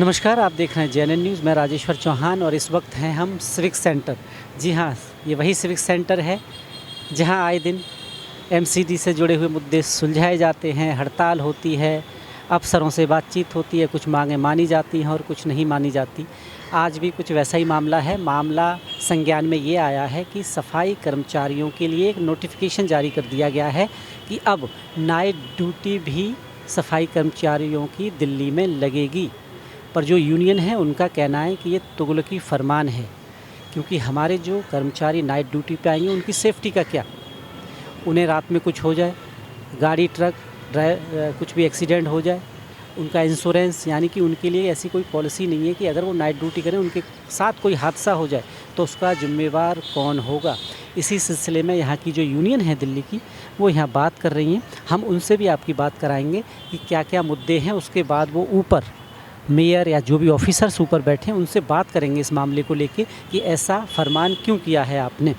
नमस्कार, आप देख रहे हैं JNN न्यूज़। मैं राजेश्वर चौहान और इस वक्त हैं हम सिविक सेंटर। जी हाँ, ये वही सिविक सेंटर है जहां आए दिन MCD से जुड़े हुए मुद्दे सुलझाए जाते हैं, हड़ताल होती है, अफसरों से बातचीत होती है, कुछ मांगें मानी जाती हैं और कुछ नहीं मानी जाती। आज भी कुछ वैसा ही मामला है। मामला संज्ञान में ये आया है कि सफाई कर्मचारियों के लिए एक नोटिफिकेशन जारी कर दिया गया है कि अब नाइट ड्यूटी भी सफाई कर्मचारियों की दिल्ली में लगेगी। पर जो यूनियन है उनका कहना है कि ये तुगलकी फरमान है, क्योंकि हमारे जो कर्मचारी नाइट ड्यूटी पे आएंगे उनकी सेफ्टी का क्या, उन्हें रात में कुछ हो जाए, गाड़ी ट्रक कुछ भी एक्सीडेंट हो जाए, उनका इंश्योरेंस, यानी कि उनके लिए ऐसी कोई पॉलिसी नहीं है कि अगर वो नाइट ड्यूटी करें उनके साथ कोई हादसा हो जाए तो उसका जिम्मेवार कौन होगा। इसी सिलसिले में यहाँ की जो यूनियन है दिल्ली की, वो यहाँ बात कर रही हैं। हम उनसे भी आपकी बात कराएंगे कि क्या क्या मुद्दे हैं। उसके बाद वो ऊपर मेयर या जो भी ऑफिसर्स ऊपर बैठे हैं उनसे बात करेंगे इस मामले को लेके कि ऐसा फरमान क्यों किया है आपने।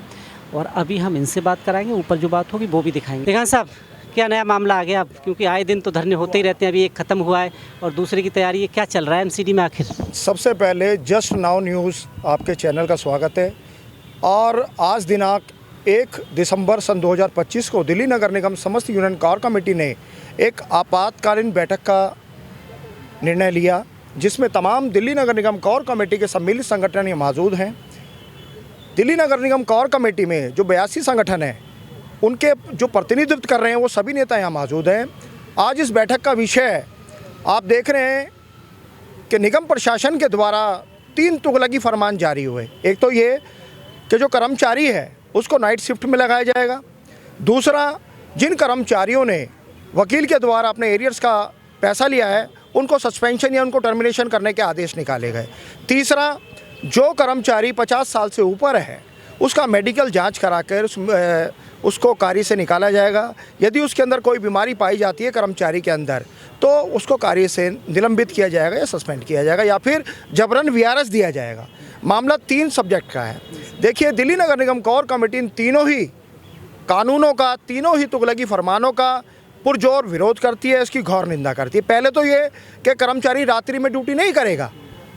और अभी हम इनसे बात कराएंगे, ऊपर जो बात होगी वो भी दिखाएंगे। देखान साहब, क्या नया मामला आ गया अब? क्योंकि आए दिन तो धरने होते ही रहते हैं, अभी एक ख़त्म हुआ है और दूसरे की तैयारी है। क्या चल रहा है MCD में आखिर? सबसे पहले जस्ट नाउ न्यूज़ आपके चैनल का स्वागत है। और आज दिनांक 1 दिसंबर सन 2025 को दिल्ली नगर निगम समस्त यूनियन कोर कमेटी ने एक आपातकालीन बैठक का निर्णय लिया, जिसमें तमाम दिल्ली नगर निगम कोर कमेटी के सम्मिलित संगठन ये मौजूद हैं। दिल्ली नगर निगम कोर कमेटी में जो 82 संगठन हैं, उनके जो प्रतिनिधित्व कर रहे हैं वो सभी नेता यहाँ मौजूद हैं। आज इस बैठक का विषय आप देख रहे हैं कि निगम प्रशासन के द्वारा 3 तुगलकी फरमान जारी हुए। एक तो ये कि जो कर्मचारी है उसको नाइट शिफ्ट में लगाया जाएगा। दूसरा, जिन कर्मचारियों ने वकील के द्वारा अपने एरियर्स का पैसा लिया है उनको सस्पेंशन या उनको टर्मिनेशन करने के आदेश निकाले गए। तीसरा, जो कर्मचारी 50 साल से ऊपर है उसका मेडिकल जांच कराकर उसको कार्य से निकाला जाएगा। यदि उसके अंदर कोई बीमारी पाई जाती है कर्मचारी के अंदर तो उसको कार्य से निलंबित किया जाएगा या सस्पेंड किया जाएगा या फिर जबरन VRS दिया जाएगा। मामला 3 सब्जेक्ट का है। देखिए, दिल्ली नगर निगम कोर कमेटी इन तीनों ही कानूनों का, तीनों ही तुगलकी फरमानों का पुरजोर विरोध करती है, इसकी घोर निंदा करती है। पहले तो ये कि कर्मचारी रात्रि में ड्यूटी नहीं करेगा।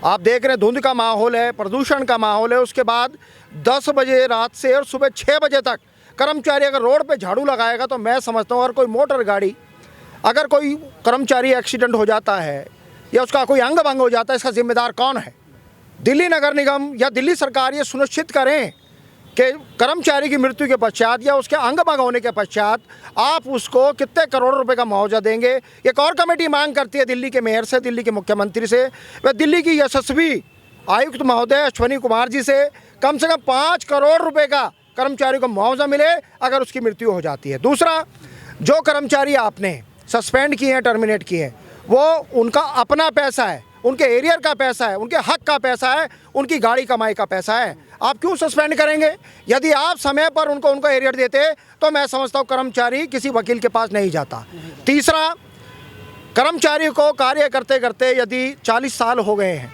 आप देख रहे हैं धुंध का माहौल है, प्रदूषण का माहौल है। उसके बाद 10 बजे रात से और सुबह 6 बजे तक कर्मचारी अगर रोड पे झाड़ू लगाएगा तो मैं समझता हूँ, अगर कोई मोटर गाड़ी, अगर कोई कर्मचारी एक्सीडेंट हो जाता है या उसका कोई अंग भंग हो जाता है, इसका जिम्मेदार कौन है? दिल्ली नगर निगम या दिल्ली सरकार ये सुनिश्चित करें कि कर्मचारी की मृत्यु के पश्चात या उसके अंग भंग होने के पश्चात आप उसको कितने करोड़ रुपए का मुआवजा देंगे। ये कोर कमेटी मांग करती है दिल्ली के मेयर से, दिल्ली के मुख्यमंत्री से, व दिल्ली की यशस्वी आयुक्त महोदय अश्वनी कुमार जी से कम 5 करोड़ रुपए का कर्मचारी को मुआवजा मिले अगर उसकी मृत्यु हो जाती है। दूसरा, जो कर्मचारी आपने सस्पेंड किए हैं, टर्मिनेट किए हैं, वो उनका अपना पैसा है, उनके एरियर का पैसा है, उनके हक का पैसा है, उनकी गाड़ी कमाई का पैसा है। आप क्यों सस्पेंड करेंगे? यदि आप समय पर उनको एरियर देते तो मैं समझता हूँ कर्मचारी किसी वकील के पास नहीं जाता। तीसरा, कर्मचारी को कार्य करते करते यदि 40 साल हो गए हैं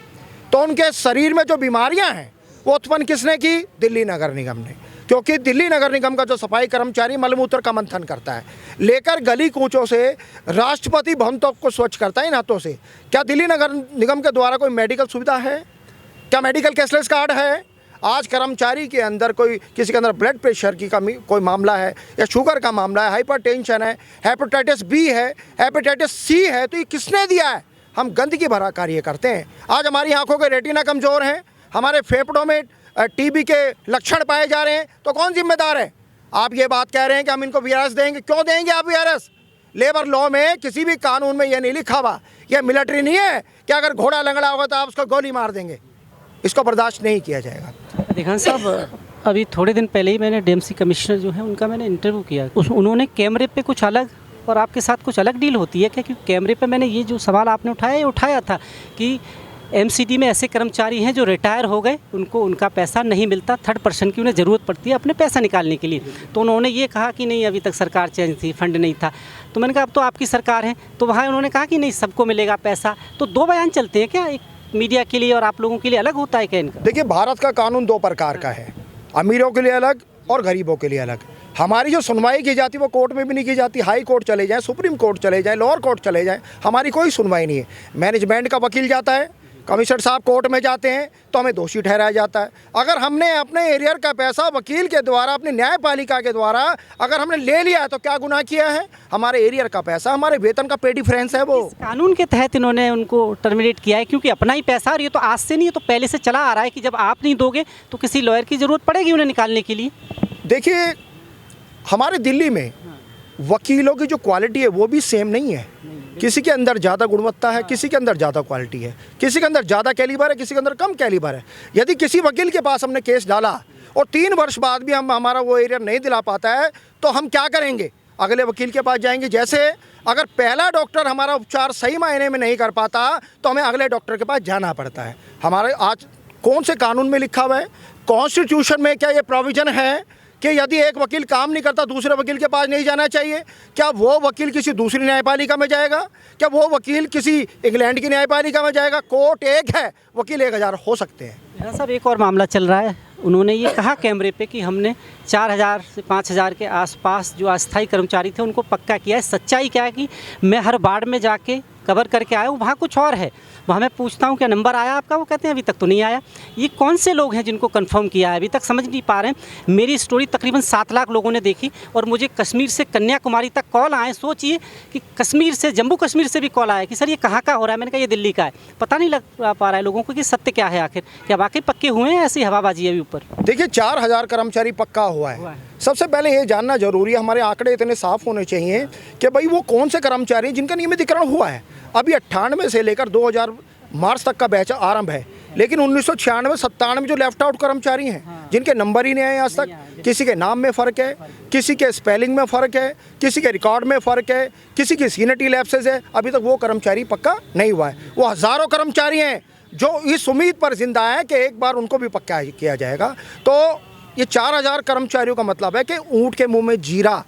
तो उनके शरीर में जो बीमारियां हैं वो उत्पन्न किसने की? दिल्ली नगर निगम ने। क्योंकि दिल्ली नगर निगम का जो सफाई कर्मचारी मलमूत्र का मंथन करता है, लेकर गली कूचों से राष्ट्रपति भवन तक को स्वच्छ करता है इन हाथों से। क्या दिल्ली नगर निगम के द्वारा कोई मेडिकल सुविधा है? क्या मेडिकल कैशलेस कार्ड है? आज कर्मचारी के अंदर किसी के अंदर ब्लड प्रेशर की कमी कोई मामला है या शुगर का मामला है, हाइपरटेंशन है, हेपेटाइटिस B है, हेपेटाइटिस C है, तो ये किसने दिया है? हम गंदगी भरा कार्य करते हैं। आज हमारी आंखों के रेटिना कमज़ोर हैं, हमारे फेफड़ों में TB के लक्षण पाए जा रहे हैं, तो कौन जिम्मेदार है? आप ये बात कह रहे हैं कि हम इनको VRS देंगे। क्यों देंगे आप VRS? लेबर लॉ में किसी भी कानून में ये नहीं लिखा हुआ, यह मिलिट्री नहीं है कि अगर घोड़ा लंगड़ा होगा तो आप उसको गोली मार देंगे। इसको बर्दाश्त नहीं किया जाएगा। देखान साहब, अभी थोड़े दिन पहले ही मैंने DMC कमिश्नर जो है उनका मैंने इंटरव्यू किया। उन्होंने कैमरे पे कुछ अलग और आपके साथ कुछ अलग डील होती है क्या? क्योंकि कैमरे पे मैंने ये जो सवाल आपने उठाया था कि MCD में ऐसे कर्मचारी हैं जो रिटायर हो गए, उनको उनका पैसा नहीं मिलता, 3rd पर्सन की उन्हें ज़रूरत पड़ती है अपने पैसा निकालने के लिए। तो उन्होंने ये कहा कि नहीं, अभी तक सरकार चेंज थी, फंड नहीं था। तो मैंने कहा अब तो आपकी सरकार है, तो वहाँ उन्होंने कहा कि नहीं, सबको मिलेगा पैसा। तो 2 बयान चलते हैं क्या? एक मीडिया के लिए और आप लोगों के लिए अलग होता है क्या इनका? देखिए, भारत का कानून 2 प्रकार का है, अमीरों के लिए अलग और गरीबों के लिए अलग। हमारी जो सुनवाई की जाती है वो कोर्ट में भी नहीं की जाती। हाई कोर्ट चले जाएं, सुप्रीम कोर्ट चले जाएं, लोअर कोर्ट चले जाएं, हमारी कोई सुनवाई नहीं है। मैनेजमेंट का वकील जाता है, कमिश्नर साहब कोर्ट में जाते हैं तो हमें दोषी ठहराया जाता है। अगर हमने अपने एरियर का पैसा वकील के द्वारा, अपनी न्यायपालिका के द्वारा अगर हमने ले लिया है तो क्या गुनाह किया है? हमारे एरियर का पैसा, हमारे वेतन का पे डिफरेंस है वो। कानून के तहत इन्होंने उनको टर्मिनेट किया है, क्योंकि अपना ही पैसा, और ये तो आज से नहीं, ये तो पहले से चला आ रहा है कि जब आप नहीं दोगे तो किसी लॉयर की ज़रूरत पड़ेगी उन्हें निकालने के लिए। देखिए, हमारे दिल्ली में वकीलों की जो क्वालिटी है वो भी सेम नहीं है। किसी के अंदर ज़्यादा गुणवत्ता है, किसी के अंदर ज़्यादा क्वालिटी है, किसी के अंदर ज़्यादा कैलिबर है, किसी के अंदर कम कैलिबर है। यदि किसी वकील के पास हमने केस डाला और 3 वर्ष बाद भी हमारा वो एरियर नहीं दिला पाता है तो हम क्या करेंगे? अगले वकील के पास जाएंगे। जैसे अगर पहला डॉक्टर हमारा उपचार सही मायने में नहीं कर पाता तो हमें अगले डॉक्टर के पास जाना पड़ता है। हमारे आज कौन से कानून में लिखा हुआ है? कॉन्स्टिट्यूशन में क्या ये प्रोविज़न है कि यदि एक वकील काम नहीं करता दूसरे वकील के पास नहीं जाना चाहिए? क्या वो वकील किसी दूसरी न्यायपालिका में जाएगा? क्या वो वकील किसी इंग्लैंड की न्यायपालिका में जाएगा? कोर्ट एक है, वकील 1000 हो सकते हैं। मेरा साहब, एक और मामला चल रहा है। उन्होंने ये कहा कैमरे पे कि हमने 4000 से 5000 के आसपास जो अस्थायी कर्मचारी थे उनको पक्का किया है। सच्चाई क्या है कि मैं हर वार्ड में जाके कवर करके आया हूँ, वहाँ कुछ और है। वहाँ मैं पूछता हूँ क्या नंबर आया आपका, वो कहते हैं अभी तक तो नहीं आया। ये कौन से लोग हैं जिनको कंफर्म किया है? अभी तक समझ नहीं पा रहे हैं। मेरी स्टोरी तकरीबन 7 लाख लोगों ने देखी और मुझे कश्मीर से कन्याकुमारी तक कॉल आए। सोचिए कि कश्मीर से, जम्मू कश्मीर से भी कॉल आया कि सर ये कहाँ का हो रहा है। मैंने कहा ये दिल्ली का है। पता नहीं लग पा रहा है लोगों को कि सत्य क्या है आखिर। क्या वाकई पक्के हुए हैं? ऐसी हवाबाजी है अभी ऊपर। देखिए, 4000 कर्मचारी पक्का हुआ है। सबसे पहले ये जानना जरूरी है, हमारे आंकड़े इतने साफ होने चाहिए कि भाई वो कौन से कर्मचारी हैं जिनका नियमितीकरण हुआ है। अभी 98 से लेकर 2000 मार्च तक का बैच आरंभ है, लेकिन 1996-97 जो लेफ्ट आउट कर्मचारी हैं जिनके नंबर ही नहीं आए आज तक, किसी के नाम में फ़र्क है, किसी के स्पेलिंग में फ़र्क है, किसी के रिकॉर्ड में फ़र्क है, किसी की सीनियरिटी लैप्सेस है, अभी तक वो कर्मचारी पक्का नहीं हुआ है। वो हज़ारों कर्मचारी हैं जो इस उम्मीद पर जिंदा है कि एक बार उनको भी पक्का किया जाएगा। तो ये 4000 कर्मचारियों का मतलब है कि ऊँट के मुँह में जीरा।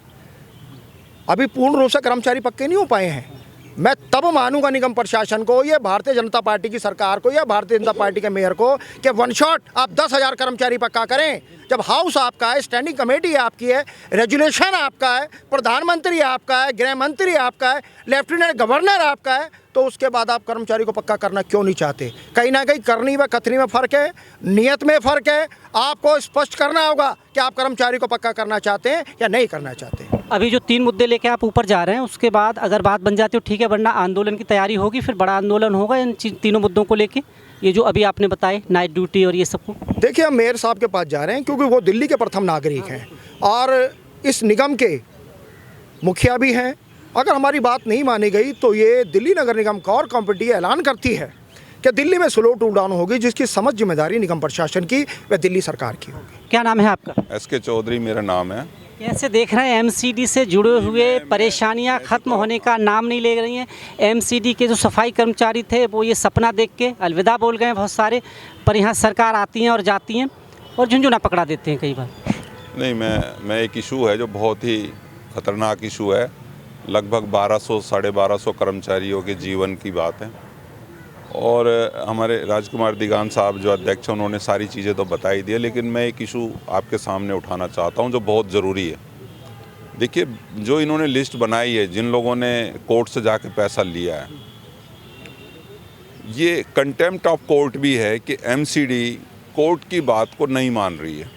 अभी पूर्ण रूप से कर्मचारी पक्के नहीं हो पाए हैं। मैं तब मानूंगा निगम प्रशासन को, ये भारतीय जनता पार्टी की सरकार को, या भारतीय जनता पार्टी के मेयर को कि वन शॉट आप 10,000 कर्मचारी पक्का करें। जब हाउस आपका है, स्टैंडिंग कमेटी आपकी है, रेजुलेशन आपका है, प्रधानमंत्री आपका है, गृह मंत्री आपका है, लेफ्टिनेंट गवर्नर आपका है, तो उसके बाद आप कर्मचारी को पक्का करना क्यों नहीं चाहते? कहीं ना कहीं करनी व कथनी में फ़र्क है, नियत में फ़र्क है। आपको स्पष्ट करना होगा कि आप कर्मचारी को पक्का करना चाहते हैं या नहीं करना चाहते। अभी जो 3 मुद्दे लेके आप ऊपर जा रहे हैं, उसके बाद अगर बात बन जाती है तो ठीक है, वरना आंदोलन की तैयारी होगी, फिर बड़ा आंदोलन होगा इन तीनों मुद्दों को लेके, ये जो अभी आपने बताए, नाइट ड्यूटी और ये सब को। देखिए, हम मेयर साहब के पास जा रहे हैं क्योंकि वो दिल्ली के प्रथम नागरिक हैं और इस निगम के मुखिया भी हैं। अगर हमारी बात नहीं मानी गई तो ये दिल्ली नगर निगम कोर कमेटी ऐलान करती है कि दिल्ली में स्लो टू डाउन होगी, जिसकी समझ जिम्मेदारी निगम प्रशासन की व दिल्ली सरकार की होगी। क्या नाम है आपका? SK चौधरी मेरा नाम है। कैसे देख रहे हैं एमसीडी से जुड़े हुए परेशानियां खत्म होने का नाम नहीं ले रही हैं? एमसीडी के जो सफाई कर्मचारी थे वो ये सपना देख के अलविदा बोल गए बहुत सारे, पर यहाँ सरकार आती हैं और जाती हैं और झुंझुना पकड़ा देते हैं कई बार। नहीं, मैं एक इशू है जो बहुत ही ख़तरनाक इशू है। लगभग 1200-1250 कर्मचारियों के जीवन की बात है और हमारे राजकुमार दिगांत साहब जो अध्यक्ष हैं उन्होंने सारी चीज़ें तो बता ही दी है, लेकिन मैं एक इशू आपके सामने उठाना चाहता हूं जो बहुत ज़रूरी है। देखिए, जो इन्होंने लिस्ट बनाई है जिन लोगों ने कोर्ट से जाके पैसा लिया है, ये कंटेम्प्ट ऑफ कोर्ट भी है कि एमसीडी कोर्ट की बात को नहीं मान रही है।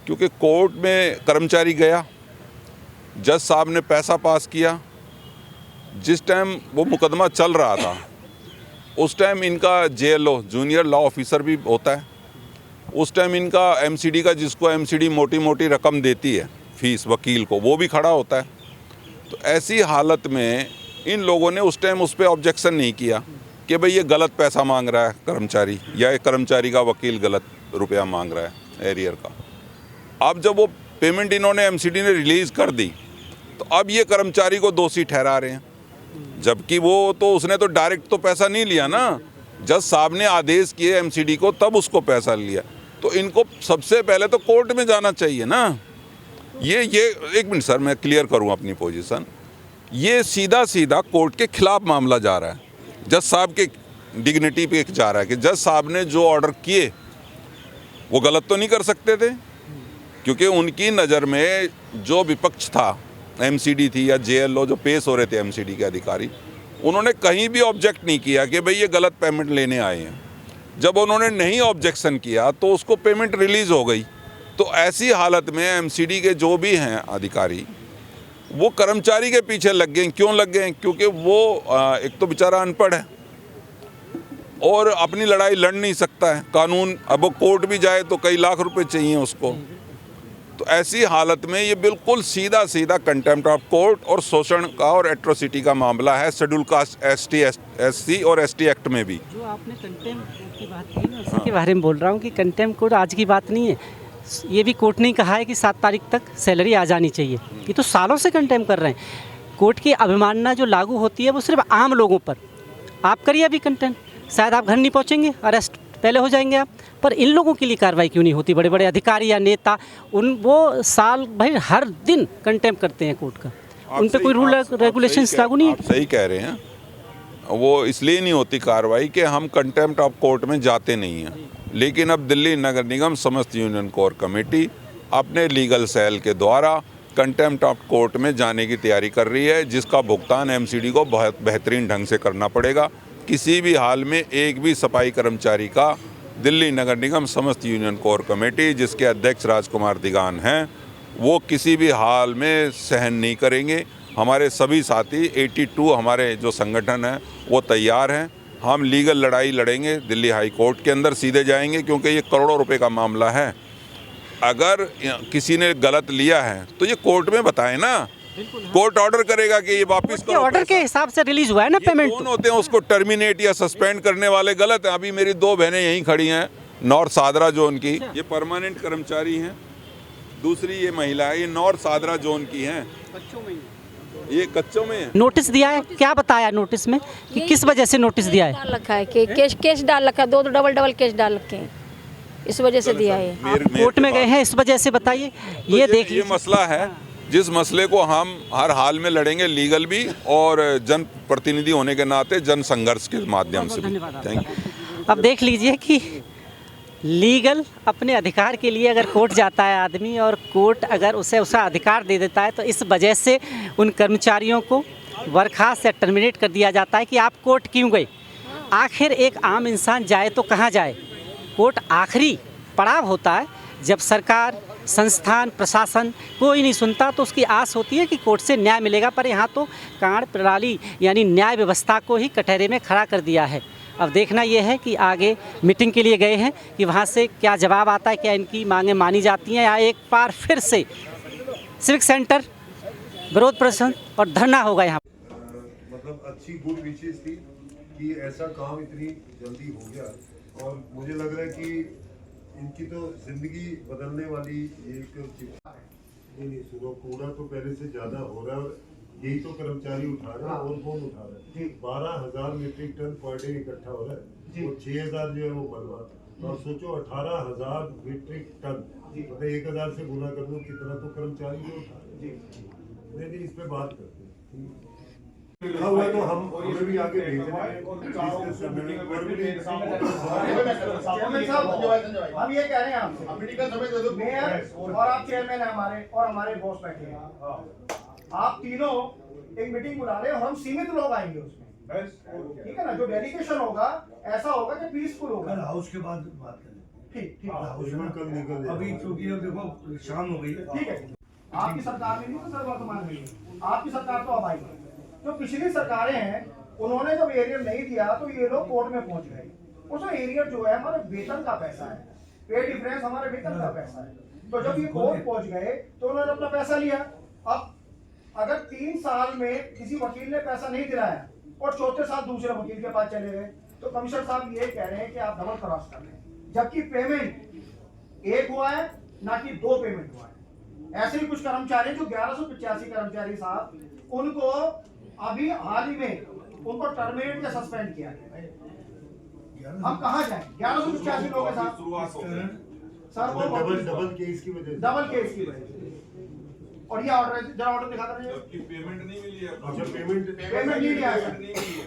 क्योंकि कोर्ट में कर्मचारी गया, जज साहब ने पैसा पास किया, जिस टाइम वो मुकदमा चल रहा था उस टाइम इनका JLO जूनियर लॉ ऑफिसर भी होता है, उस टाइम इनका एमसीडी का, जिसको एमसीडी मोटी मोटी रकम देती है फीस वकील को, वो भी खड़ा होता है। तो ऐसी हालत में इन लोगों ने उस टाइम उस पर ऑब्जेक्शन नहीं किया कि भाई ये गलत पैसा मांग रहा है कर्मचारी, या एक कर्मचारी का वकील गलत रुपया मांग रहा है एरियर का। अब जब वो पेमेंट इन्होंने एमसीडी ने रिलीज़ कर दी तो अब ये कर्मचारी को दोषी ठहरा रहे हैं, जबकि वो तो उसने तो डायरेक्ट तो पैसा नहीं लिया ना, जज साहब ने आदेश किए एमसीडी को तब उसको पैसा लिया। तो इनको सबसे पहले तो कोर्ट में जाना चाहिए ना। ये एक मिनट सर, मैं क्लियर करूं अपनी पोजीशन। ये सीधा सीधा कोर्ट के खिलाफ मामला जा रहा है, जज साहब के डिग्निटी पे जा रहा है कि जज साहब ने जो ऑर्डर किए वो गलत तो नहीं कर सकते थे, क्योंकि उनकी नज़र में जो विपक्ष था, एमसीडी थी या JLO जो पेश हो रहे थे एमसीडी के अधिकारी, उन्होंने कहीं भी ऑब्जेक्ट नहीं किया कि भाई ये गलत पेमेंट लेने आए हैं। जब उन्होंने नहीं ऑब्जेक्शन किया तो उसको पेमेंट रिलीज़ हो गई। तो ऐसी हालत में एमसीडी के जो भी हैं अधिकारी वो कर्मचारी के पीछे लग गए। क्यों लग गए? क्योंकि वो एक तो बेचारा अनपढ़ है और अपनी लड़ाई लड़ नहीं सकता है। कानून, अब वो कोर्ट भी जाए तो कई लाख रुपए चाहिए उसको। तो ऐसी हालत में ये बिल्कुल सीधा सीधा कंटेम्प्ट ऑफ कोर्ट और शोषण का और एट्रोसिटी का मामला है शेड्यूल कास्ट एसटी एससी और एसटी एक्ट में भी। जो आपने कंटेम्प्ट की बात की ना, उसी के बारे में बोल रहा हूँ कि कंटेम्प्ट कोर्ट आज की बात नहीं है। ये भी कोर्ट ने कहा है कि 7 तारीख तक सैलरी आ जानी चाहिए। ये तो सालों से कंटेम्प्ट कर रहे हैं। कोर्ट की अवमानना जो लागू होती है वो सिर्फ आम लोगों पर। आप करिए अभी कंटेम्प्ट, शायद आप घर नहीं पहुँचेंगे, अरेस्ट पहले हो जाएंगे आप। पर इन लोगों के लिए कार्रवाई क्यों नहीं होती? बड़े बड़े अधिकारी या नेता वो साल भर हर दिन कंटेम्प्ट करते हैं कोर्ट का, उन पर कोई रूल रेगुलेशंस लागू नहीं है। आप सही कह रहे हैं, वो इसलिए नहीं होती कार्रवाई कि हम कंटेम्प्ट ऑफ कोर्ट में जाते नहीं हैं। लेकिन अब दिल्ली नगर निगम समस्त यूनियन कोर कमेटी अपने लीगल सेल के द्वारा कंटेम्प्ट ऑफ कोर्ट में जाने की तैयारी कर रही है, जिसका भुगतान एमसीडी को बहुत बेहतरीन ढंग से करना पड़ेगा। किसी भी हाल में एक भी सफाई कर्मचारी का दिल्ली नगर निगम समस्त यूनियन कोर कमेटी, जिसके अध्यक्ष राजकुमार दिगान हैं, वो किसी भी हाल में सहन नहीं करेंगे। हमारे सभी साथी 82 हमारे जो संगठन हैं वो तैयार हैं। हम लीगल लड़ाई लड़ेंगे, दिल्ली हाई कोर्ट के अंदर सीधे जाएंगे, क्योंकि ये करोड़ों रुपए का मामला है। अगर किसी ने गलत लिया है तो ये कोर्ट में बताए ना, कोर्ट ऑर्डर करेगा कि ये वापस करो। ऑर्डर के हिसाब से रिलीज हुआ है ना पेमेंट। कौन होते हैं उसको टर्मिनेट या सस्पेंड करने वाले? गलत है। अभी मेरी 2 बहनें यहीं खड़ी हैं, नॉर्थ सादरा जोन की, ये परमानेंट कर्मचारी हैं। दूसरी ये महिला है, ये नॉर्थ सादरा जोन की हैं। ये कच्चों में है। नोटिस दिया है, क्या बताया नोटिस में कि किस वजह से नोटिस दिया है? डाल रखा है कि केस डाल रखा है, 2 डबल केस डाल रखे हैं, इस वजह से दिया है। कोर्ट में गए हैं इस वजह से, बताइए। ये देख ये मसला है जिस मसले को हम हर हाल में लड़ेंगे, लीगल भी और जन प्रतिनिधि होने के नाते जन संघर्ष के माध्यम से। Thank you. अब देख लीजिए कि लीगल अपने अधिकार के लिए अगर कोर्ट जाता है आदमी, और कोर्ट अगर उसे उसका अधिकार दे देता है, तो इस वजह से उन कर्मचारियों को बर्खास्त या टर्मिनेट कर दिया जाता है कि आप कोर्ट क्यों गए। आखिर एक आम इंसान जाए तो कहाँ जाए? कोर्ट आखिरी पड़ाव होता है जब सरकार, संस्थान, प्रशासन कोई नहीं सुनता, तो उसकी आस होती है कि कोर्ट से न्याय मिलेगा। पर यहाँ तो कांड प्रणाली यानी न्याय व्यवस्था को ही कटहरे में खड़ा कर दिया है। अब देखना यह है कि आगे मीटिंग के लिए गए हैं कि वहाँ से क्या जवाब आता है, क्या इनकी मांगें मानी जाती हैं, या एक बार फिर से सिविक सेंटर विरोध प्रदर्शन और धरना होगा यहाँ। मतलब अच्छी गुड विशेष थी कि ऐसा काम इतनी जल्दी हो गया, और मुझे लग रहा है कि इनकी तो जिंदगी बदलने वाली एक नहीं सुनो, कूड़ा तो पहले से ज्यादा हो रहा है, और यही तो कर्मचारी उठा रहे हैं, और कौन उठा रहा है? 12,000 मीट्रिक टन पर डे इकट्ठा हो रहा है, और 6,000 जो है वो बनवा। तो सोचो 18,000 मीट्रिक टन, मतलब 1,000 से गुना कर दो, कितना तो कर्मचारी जो उठा रहे हैं। नहीं, इस पे बात करते हैं। हुआ तो हमें भी आगे भेजना है। हम ये कह रहे हैं आपसे, मेयर और आप चेयरमैन है हमारे, और हमारे बॉस बैठे हैं, आप तीनों एक मीटिंग बुला रहे हो, हम सीमित लोग आएंगे उसमें, ठीक है ना? जो डेलीगेशन होगा ऐसा होगा कि पीसफुल होगा। हाउस के बाद बात करें। ठीक हाउस में कल निकल अभी क्योंकि अब देखो शाम हो गई, ठीक है। आपकी सरकार में नहीं तो सर वर्तमान में आपकी सरकार तो अब आई। जो पिछली सरकारें हैं उन्होंने जब एरियर नहीं दिया तो ये लोग कोर्ट में पहुंच गए। उस एरियर जो है हमारे वेतन का पैसा है, पे डिफरेंस हमारे वेतन का पैसा है। तो जब ये कोर्ट पहुंच गए तो उन्होंने अपना पैसा लिया। अब अगर 3 साल में किसी वकील ने पैसा नहीं दिलाया और चौथे साल दूसरे वकील के पास चले गए, तो कमिश्नर साहब ये कह रहे हैं कि आप डबल क्रॉस कर रहे हैं, जबकि पेमेंट एक हुआ है ना कि 2 पेमेंट हुआ है। ऐसे ही कुछ कर्मचारी जो 1185 कर्मचारी साहब, उनको अभी हाल ही में उनको टर्मिनेट या सस्पेंड किया गया। हम कहां जाएं? 1185 लोगों के साथ सर वो डबल केस की वजह से, डबल केस की वजह से। और ये ऑर्डर जरा ऑर्डर दिखा दीजिए। पेमेंट नहीं मिली है। अच्छा पेमेंट नहीं लिया है मिली है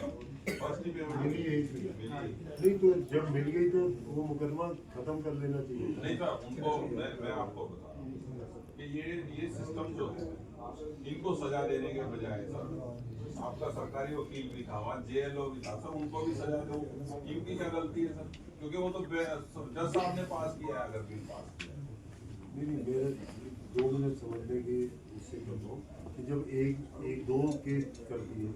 नहीं, तो जब मिल गई तो वो मुकदमा खत्म कर लेना चाहिए। नहीं था उनको। मैं आपको बता कि ये सिस्टम जो है इनको सजा देने के बजाय सर आपका सरकारी वकील भी था, वहाँ जेएलओ भी था, सर उनको भी सजा दो। इनकी क्या गलती है सर? क्योंकि वो तो जज साहब ने पास किया है, अगर बिल पास किया है। नहीं मेरे 2 मिनट समझने की उससे कर दो कि जब एक दो केस करती है,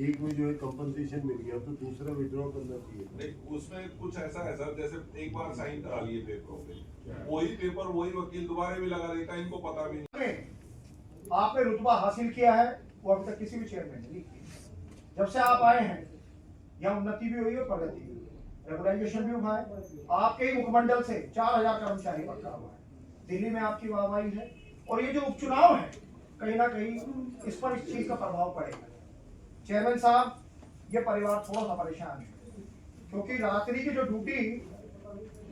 एक में जो है कंपनसेशन मिल गया तो दूसरा विड्रॉ करना चाहिए। नहीं, उसमें कुछ ऐसा है सर, जैसे एक बार साइन करा लिए पेपरों पे, वही पेपर वही वकील दोबारा भी लगा देता है, इनको पता भी नहीं। आपने रुतबा हासिल किया है वो अभी तक किसी भी चेयरमैन ने नहीं किया। जब से आप आए हैं यहाँ उन्नति भी हुई है, प्रगति भी हुई है, रेगुलाइजेशन भी हुआ है। आपके ही मुखमंडल से 4000 कर्मचारी पक्का हुआ है। दिल्ली में आपकी वाहवाही है और ये जो उपचुनाव है कहीं ना कहीं इस पर इस चीज का प्रभाव पड़ेगा। चेयरमैन साहब, ये परिवार थोड़ा सा परेशान है क्योंकि रात्रि की जो ड्यूटी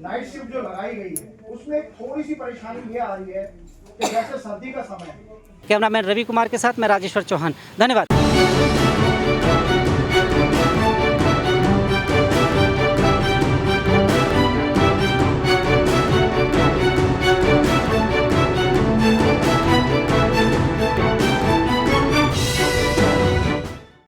नाइट शिफ्ट जो लगाई गई है उसमें थोड़ी सी परेशानी ये आ रही है कि जैसे सर्दी का समय है। कैमरामैन रवि कुमार के साथ मैं राजेश्वर चौहान, धन्यवाद।